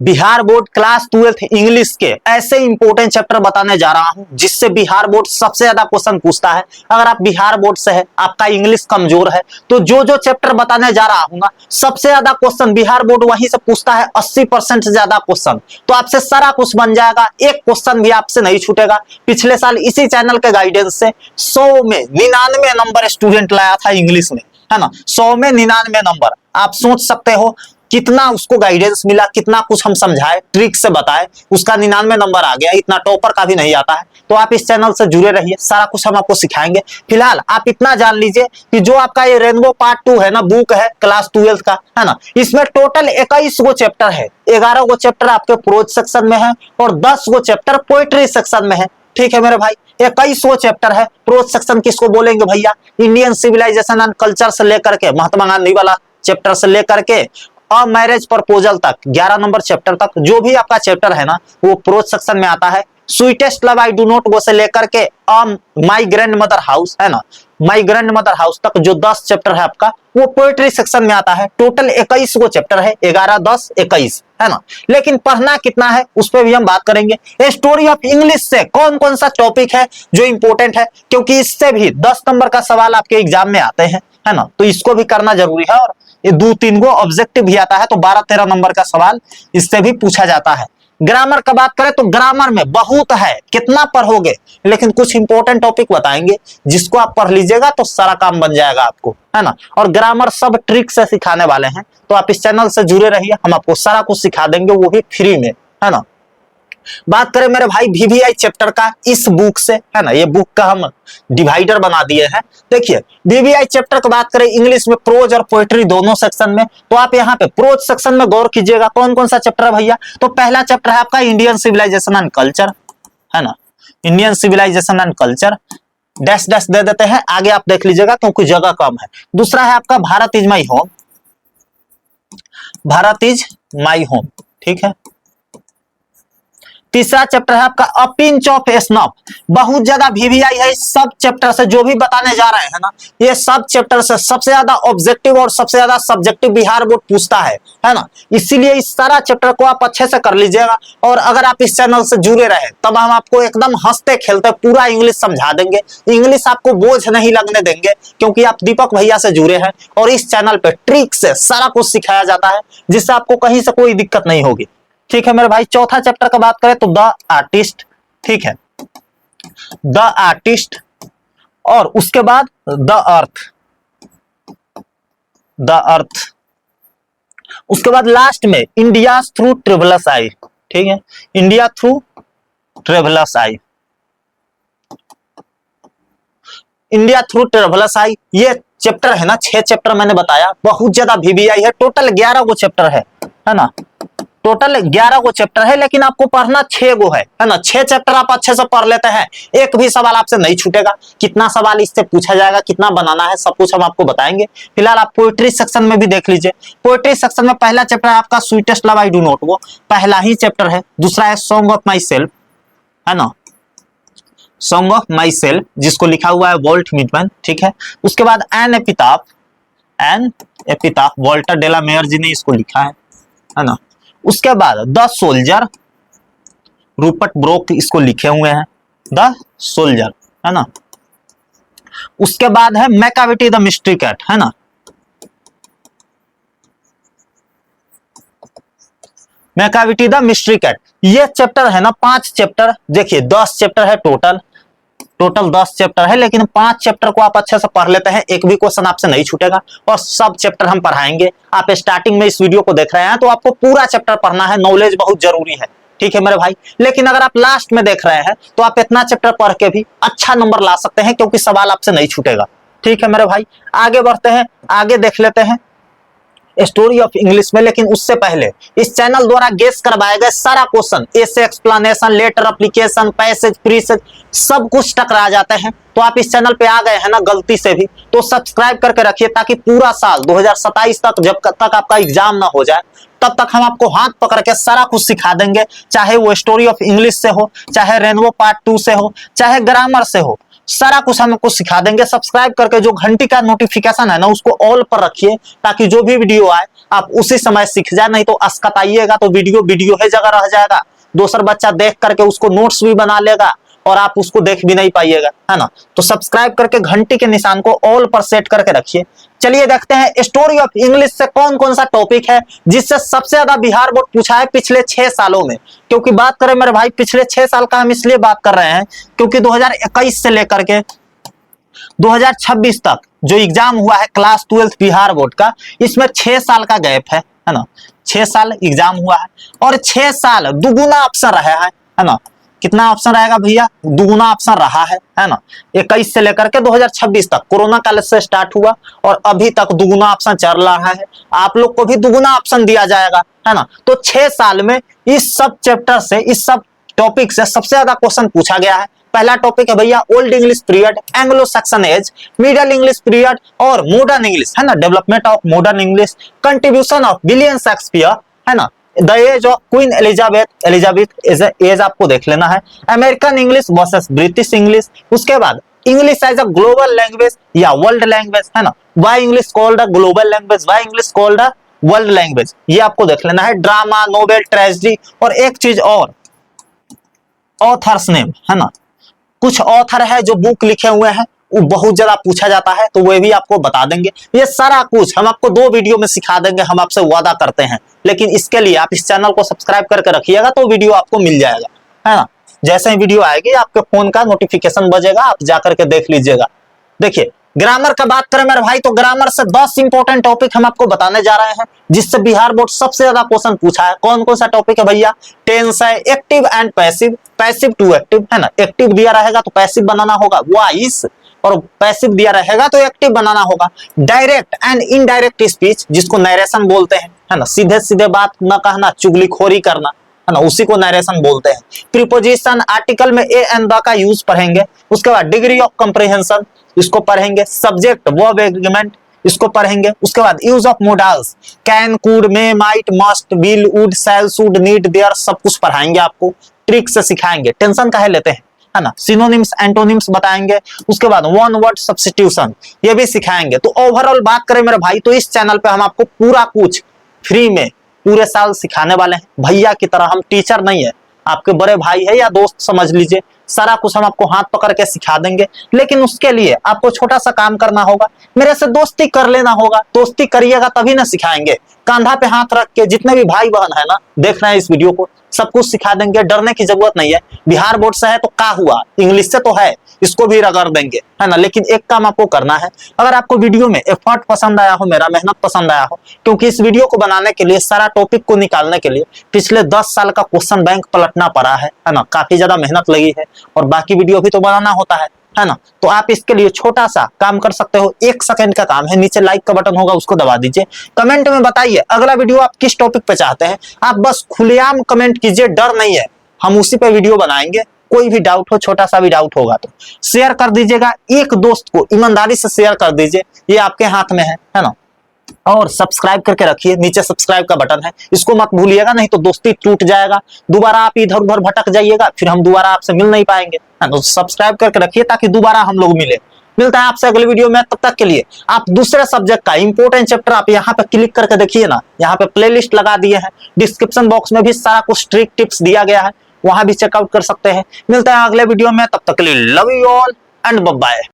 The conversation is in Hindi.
Bihar board class 12th English के ऐसे इंपॉर्टेंट चैप्टर बताने जा रहा हूं जिससे बिहार बोर्ड सबसे ज्यादा क्वेश्चन पूछता है। अगर आप बिहार बोर्ड से है, आपका इंग्लिश कमजोर है, तो जो जो चैप्टर बताने जा रहा हूं ना, सबसे ज्यादा क्वेश्चन बिहार बोर्ड वहीं से पूछता है, 80% से ज्यादा क्वेश्चन। तो आपसे सारा कुछ बन जाएगा, एक क्वेश्चन भी आपसे नहीं छूटेगा। पिछले साल इसी चैनल के गाइडेंस से 100 में 99 नंबर स्टूडेंट लाया था इंग्लिश में, है ना। 100 में 99 नंबर। आप सोच सकते हो कितना उसको गाइडेंस मिला, कितना कुछ हम समझाए, ट्रिक से बताए, उसका 99 नंबर आ गया। इतना टॉपर का भी नहीं आता है। तो आप इस चैनल से जुड़े रहिए, सारा कुछ हम आपको सिखाएंगे। फिलहाल आप इतना जान लीजिए कि जो आपका ये रेनबो पार्ट 2 है ना, बुक है क्लास 12 का, है ना, इसमें टोटल 21 गो चैप्टर है। 11 गो चैप्टर आपके प्रोज सेक्शन में है और 10 गो चैप्टर पोएट्री सेक्शन में है। ठीक है मेरे भाई, 21 गो चैप्टर है। प्रोज सेक्शन किसको बोलेंगे भैया? इंडियन सिविलाइजेशन एंड कल्चर से लेकर के महात्मा गांधी वाला चैप्टर से लेकर के और मैरिज प्रपोजल तक 11 नंबर चैप्टर तक जो भी आपका चैप्टर है ना, वो प्रोज सेक्शन में आता है। Sweetest love I do not go से लेकर के माई ग्रैंड मदर हाउस, है ना, माई ग्रैंड मदर हाउस तक जो 10 चैप्टर है आपका, वो पोएट्री सेक्शन में आता है। टोटल 21 गो चैप्टर है, 11 10 21, है ना। लेकिन पढ़ना कितना है उस पर भी हम बात करेंगे। स्टोरी ऑफ इंग्लिश से कौन कौन सा टॉपिक है जो इंपॉर्टेंट है, क्योंकि इससे भी 10 नंबर का सवाल आपके एग्जाम में आते हैं, है ना। तो इसको भी करना जरूरी है। और ये 2-3 गो ऑब्जेक्टिव भी आता है, तो 12-13 नंबर का सवाल इससे भी पूछा जाता है। ग्रामर का बात करें तो ग्रामर में बहुत है, कितना पढ़ोगे, लेकिन कुछ इंपॉर्टेंट टॉपिक बताएंगे जिसको आप पढ़ लीजिएगा तो सारा काम बन जाएगा आपको, है ना। और ग्रामर सब ट्रिक से सिखाने वाले हैं, तो आप इस चैनल से जुड़े रहिए, हम आपको सारा कुछ सिखा देंगे, वो भी फ्री में, है ना। बात करें मेरे भाई वीवीआई चैप्टर का, इस बुक से, है ना, ये बुक का हम डिवाइडर बना दिए हैं। देखिए वीवीआई चैप्टर की बात करें इंग्लिश में प्रोज और पोएट्री दोनों सेक्शन में, तो आप यहाँ पे प्रोज सेक्शन में गौर कीजिएगा कौन कौन सा चैप्टर है भैया। तो पहला चैप्टर है आपका इंडियन सिविलाइजेशन एंड कल्चर, है ना, Indian civilization and culture, dash dash दे देते हैं, आगे आप देख लीजिएगा क्योंकि जगह कम है। दूसरा है आपका Bharat is my home, Bharat is my home, ठीक है। तीसरा चैप्टर है आपका अ पिंच ऑफ स्नफ। बहुत ज्यादा वीवीआई है इस सब चैप्टर से, जो भी बताने जा रहे हैं ना, ये सब चैप्टर से सबसे ज्यादा ऑब्जेक्टिव और सबसे ज्यादा सब्जेक्टिव बिहार बोर्ड पूछता है ना। इसीलिए इस सारा चैप्टर को आप अच्छे से कर लीजिएगा। और अगर आप इस चैनल से जुड़े रहे तब हम आपको एकदम हंसते खेलते पूरा इंग्लिश समझा देंगे। इंग्लिश आपको बोझ नहीं लगने देंगे, क्योंकि आप दीपक भैया से जुड़े हैं और इस चैनल पे ट्रिक से सारा कुछ सिखाया जाता है, जिससे आपको कहीं से कोई दिक्कत नहीं होगी। ठीक है मेरे भाई, चौथा चैप्टर का बात करें तो द आर्टिस्ट, ठीक है, द आर्टिस्ट। और उसके बाद द अर्थ, द अर्थ। उसके बाद लास्ट में इंडिया थ्रू ट्रेवलर्स आई, ठीक है, इंडिया थ्रू ट्रेवलर्स आई, इंडिया थ्रू ट्रेवलर्स आई। ये चैप्टर है ना, 6 चैप्टर मैंने बताया, बहुत ज्यादा वीवीआई है। टोटल 11 गो चैप्टर है ना, टोटल 11 गो चैप्टर है, लेकिन आपको पढ़ना 6 गो है ना। 6 चैप्टर आप अच्छे से पढ़ लेते हैं, एक भी सवाल आपसे नहीं छूटेगा। कितना सवाल इससे पूछा जाएगा, कितना बनाना है, सब कुछ हम आपको बताएंगे। फिलहाल आप पोएट्री सेक्शन में भी देख लीजिए। पोएट्री सेक्शन में पहला चैप्टर है आपका sweetest love I do not, वो पहला ही चैप्टर है। दूसरा है सॉन्ग ऑफ माई सेल्फ, है ना, सॉन्ग ऑफ माई सेल्फ, जिसको लिखा हुआ है वॉल्ट व्हिटमैन, ठीक है। उसके बाद एन एपिताफ, एन एपिताफ वॉल्टर डेला मेयर जी ने इसको लिखा है ना। उसके बाद द सोल्जर, रूपर्ट ब्रोक इसको लिखे हुए हैं, द सोल्जर, है ना। उसके बाद है मैकाविटी द मिस्ट्री कैट, है ना, मैकाविटी द मिस्ट्री कैट। ये चैप्टर है ना, 5 चैप्टर, देखिए 10 चैप्टर है टोटल 10 चैप्टर है, लेकिन 5 चैप्टर को आप अच्छे से पढ़ लेते हैं, एक भी क्वेश्चन आपसे नहीं छूटेगा। और सब चैप्टर हम पढ़ाएंगे। आप स्टार्टिंग में इस वीडियो को देख रहे हैं तो आपको पूरा चैप्टर पढ़ना है, नॉलेज बहुत जरूरी है, ठीक है मेरे भाई। लेकिन अगर आप लास्ट में देख रहे हैं तो आप इतना चैप्टर पढ़ के भी अच्छा नंबर ला सकते हैं, क्योंकि सवाल आपसे नहीं छूटेगा, ठीक है मेरे भाई। आगे बढ़ते हैं, आगे देख लेते हैं स्टोरी ऑफ इंग्लिश में। लेकिन उससे पहले इस चैनल द्वारा गेस करवाए गए सारा क्वेश्चन, एसे, एक्सप्लेनेशन, लेटर, एप्लीकेशन, पैसेज, प्रीसेज, सब कुछ टकरा जाते हैं। तो आप इस चैनल पे आ गए हैं ना गलती से भी, तो सब्सक्राइब करके रखिए, ताकि पूरा साल 2027 तक, जब तक आपका एग्जाम ना हो जाए, तब तक हम आपको हाथ पकड़ के सारा कुछ सिखा देंगे। चाहे वो स्टोरी ऑफ इंग्लिश से हो, चाहे रेनबो पार्ट 2 से हो, चाहे ग्रामर से हो, सारा कुछ हम आपको सिखा देंगे। सब्सक्राइब करके जो घंटी का नोटिफिकेशन है ना उसको ऑल पर रखिए, ताकि जो भी वीडियो आए आप उसी समय सीख जाए। नहीं तो अस्कताइएगा तो वीडियो है जगह रह जाएगा, दूसरा बच्चा देख करके उसको नोट्स भी बना लेगा और आप उसको देख भी नहीं पाइएगा, है ना। तो सब्सक्राइब करके घंटी के निशान को ऑल पर सेट करके रखिए। चलिए देखते हैं स्टोरी ऑफ इंग्लिश से कौन कौन सा टॉपिक है जिससे सबसे ज्यादा बिहार बोर्ड पूछा है पिछले 6 सालों में। क्योंकि बात करें मेरे भाई पिछले 6 साल का हम इसलिए बात कर रहे हैं क्योंकि 2021 से लेकर के 2026 तक जो एग्जाम हुआ है क्लास 12 बिहार बोर्ड का, इसमें 6 साल का गैप है ना। 6 साल एग्जाम हुआ है और 6 साल दुगुना ऑप्शन रहा है ना। कितना ऑप्शन रहेगा भैया? दुगुना ऑप्शन रहा है ना। 21 से लेकर के 2026 तक, कोरोना काल से स्टार्ट हुआ और अभी तक दुगुना ऑप्शन चल रहा है। आप लोग को भी दुगुना ऑप्शन दिया जाएगा, है ना। तो 6 साल में इस सब चैप्टर से, इस सब टॉपिक से सबसे ज्यादा क्वेश्चन पूछा गया है। पहला टॉपिक है भैया old English period, Anglo Saxon age, middle English period और मॉडर्न इंग्लिश, है ना। Development of modern English, contribution of William Shakespeare, है ना। The age of Queen Elizabeth age आपको देख लेना है। American English versus British English. उसके बाद English as a global language या वर्ल्ड लैंग्वेज, है ना। Why English called a global language, why English called a world language, ये आपको देख लेना है। ड्रामा, नोवेल, ट्रेजेडी और एक चीज और, ऑथर्स नेम, है ना। कुछ ऑथर है जो बुक लिखे हुए हैं, वो बहुत ज्यादा पूछा जाता है, तो वो भी आपको बता देंगे। ये सारा कुछ हम आपको 2 वीडियो में सिखा देंगे, हम आपसे वादा करते हैं। लेकिन इसके लिए आप इस चैनल को सब्सक्राइब करके रखिएगा तो वीडियो आपको मिल जाएगा, है ना। जैसे ही वीडियो आएगी आपके फोन का नोटिफिकेशन बजेगा, आप जाकर के देख लीजिएगा। देखिए ग्रामर का बात करें मेरे भाई तो ग्रामर से 10 इंपॉर्टेंट टॉपिक हम आपको बताने जा रहे हैं जिससे बिहार बोर्ड सबसे ज्यादा क्वेश्चन पूछा है। कौन कौन सा टॉपिक है भैया? टेंस है, active and passive, passive to active, है ना। एक्टिव दिया रहेगा तो पैसिव बनाना होगा वॉइस, और पैसिव दिया रहेगा तो एक्टिव बनाना होगा। डायरेक्ट एंड इनडायरेक्ट स्पीच जिसको नरेशन बोलते हैं, है ना। सीधे सीधे बात न कहना, चुगलीखोरी करना, है ना, उसी को नरेशन बोलते हैं। प्रीपोजिशन, आर्टिकल में ए एंड द का यूज पढ़ेंगे। उसके बाद डिग्री ऑफ कंप्रिहेंशन इसको पढ़ेंगे। सब्जेक्ट, वर्ब, एग्रीमेंट इसको पढ़ेंगे। उसके बाद use of modals, can, could, may, might, must, will, would, shall, should, need, dare, सब कुछ पढ़ाएंगे आपको, ट्रिक से सिखाएंगे। टेंशन काहे लेते हैं, है ना। सिनोनिम्स, एंटोनिम्स बताएंगे। उसके बाद वन वर्ड सब्स्टिट्यूशन ये भी सिखाएंगे। तो ओवरऑल बात करें मेरे भाई तो इस चैनल पे हम आपको पूरा कुछ फ्री में पूरे साल सिखाने वाले हैं। भैया की तरह, हम टीचर नहीं है, आपके बड़े भाई है या दोस्त समझ लीजिए। सारा कुछ हम आपको हाथ पकड़ के सिखा देंगे, लेकिन उसके लिए आपको छोटा सा काम करना होगा, मेरे से दोस्ती कर लेना होगा। दोस्ती करिएगा तभी ना सिखाएंगे। कंधा पे हाथ रख के जितने भी भाई बहन है ना देख रहे हैं इस वीडियो को, सब कुछ सिखा देंगे। डरने की जरूरत नहीं है। बिहार बोर्ड से है तो क्या हुआ, इंग्लिश से तो है, इसको भी रगड़ देंगे, है ना। लेकिन एक काम आपको करना है, अगर आपको वीडियो में एफर्ट पसंद आया हो, मेरा मेहनत पसंद आया हो, क्योंकि इस वीडियो को बनाने के लिए, सारा टॉपिक को निकालने के लिए पिछले 10 साल का क्वेश्चन बैंक पलटना पड़ा है ना। काफी ज्यादा मेहनत लगी है और बाकी वीडियो भी तो बनाना होता है ना। तो आप इसके लिए छोटा सा काम कर सकते हो, 1 सेकंड का काम है। नीचे लाइक का बटन होगा, उसको दबा दीजिए। कमेंट में बताइए अगला वीडियो आप किस टॉपिक पे चाहते हैं। आप बस खुलेआम कमेंट कीजिए, डर नहीं है, हम उसी पे वीडियो बनाएंगे। कोई भी डाउट हो, छोटा सा भी डाउट होगा तो शेयर कर दीजिएगा। एक दोस्त को ईमानदारी से शेयर कर दीजिए, ये आपके हाथ में है ना। और सब्सक्राइब करके रखिए, नीचे सब्सक्राइब का बटन है, इसको मत भूलिएगा, नहीं तो दोस्ती टूट जाएगा। दोबारा आप इधर उधर भटक जाइएगा, फिर हम दोबारा आपसे मिल नहीं पाएंगे, है ना। सब्सक्राइब करके रखिए ताकि दोबारा हम लोग मिले। मिलता है आपसे अगले वीडियो में, तब तक के लिए आप दूसरे सब्जेक्ट का इंपॉर्टेंट चैप्टर आप यहाँ पे क्लिक करके देखिए ना, यहाँ पे प्लेलिस्ट लगा दिए हैं। डिस्क्रिप्शन बॉक्स में भी सारा कुछ ट्रिक टिप्स दिया गया है, वहां भी चेकआउट कर सकते हैं। मिलता है अगले वीडियो में, तब तक के लिए love you all and bye bye.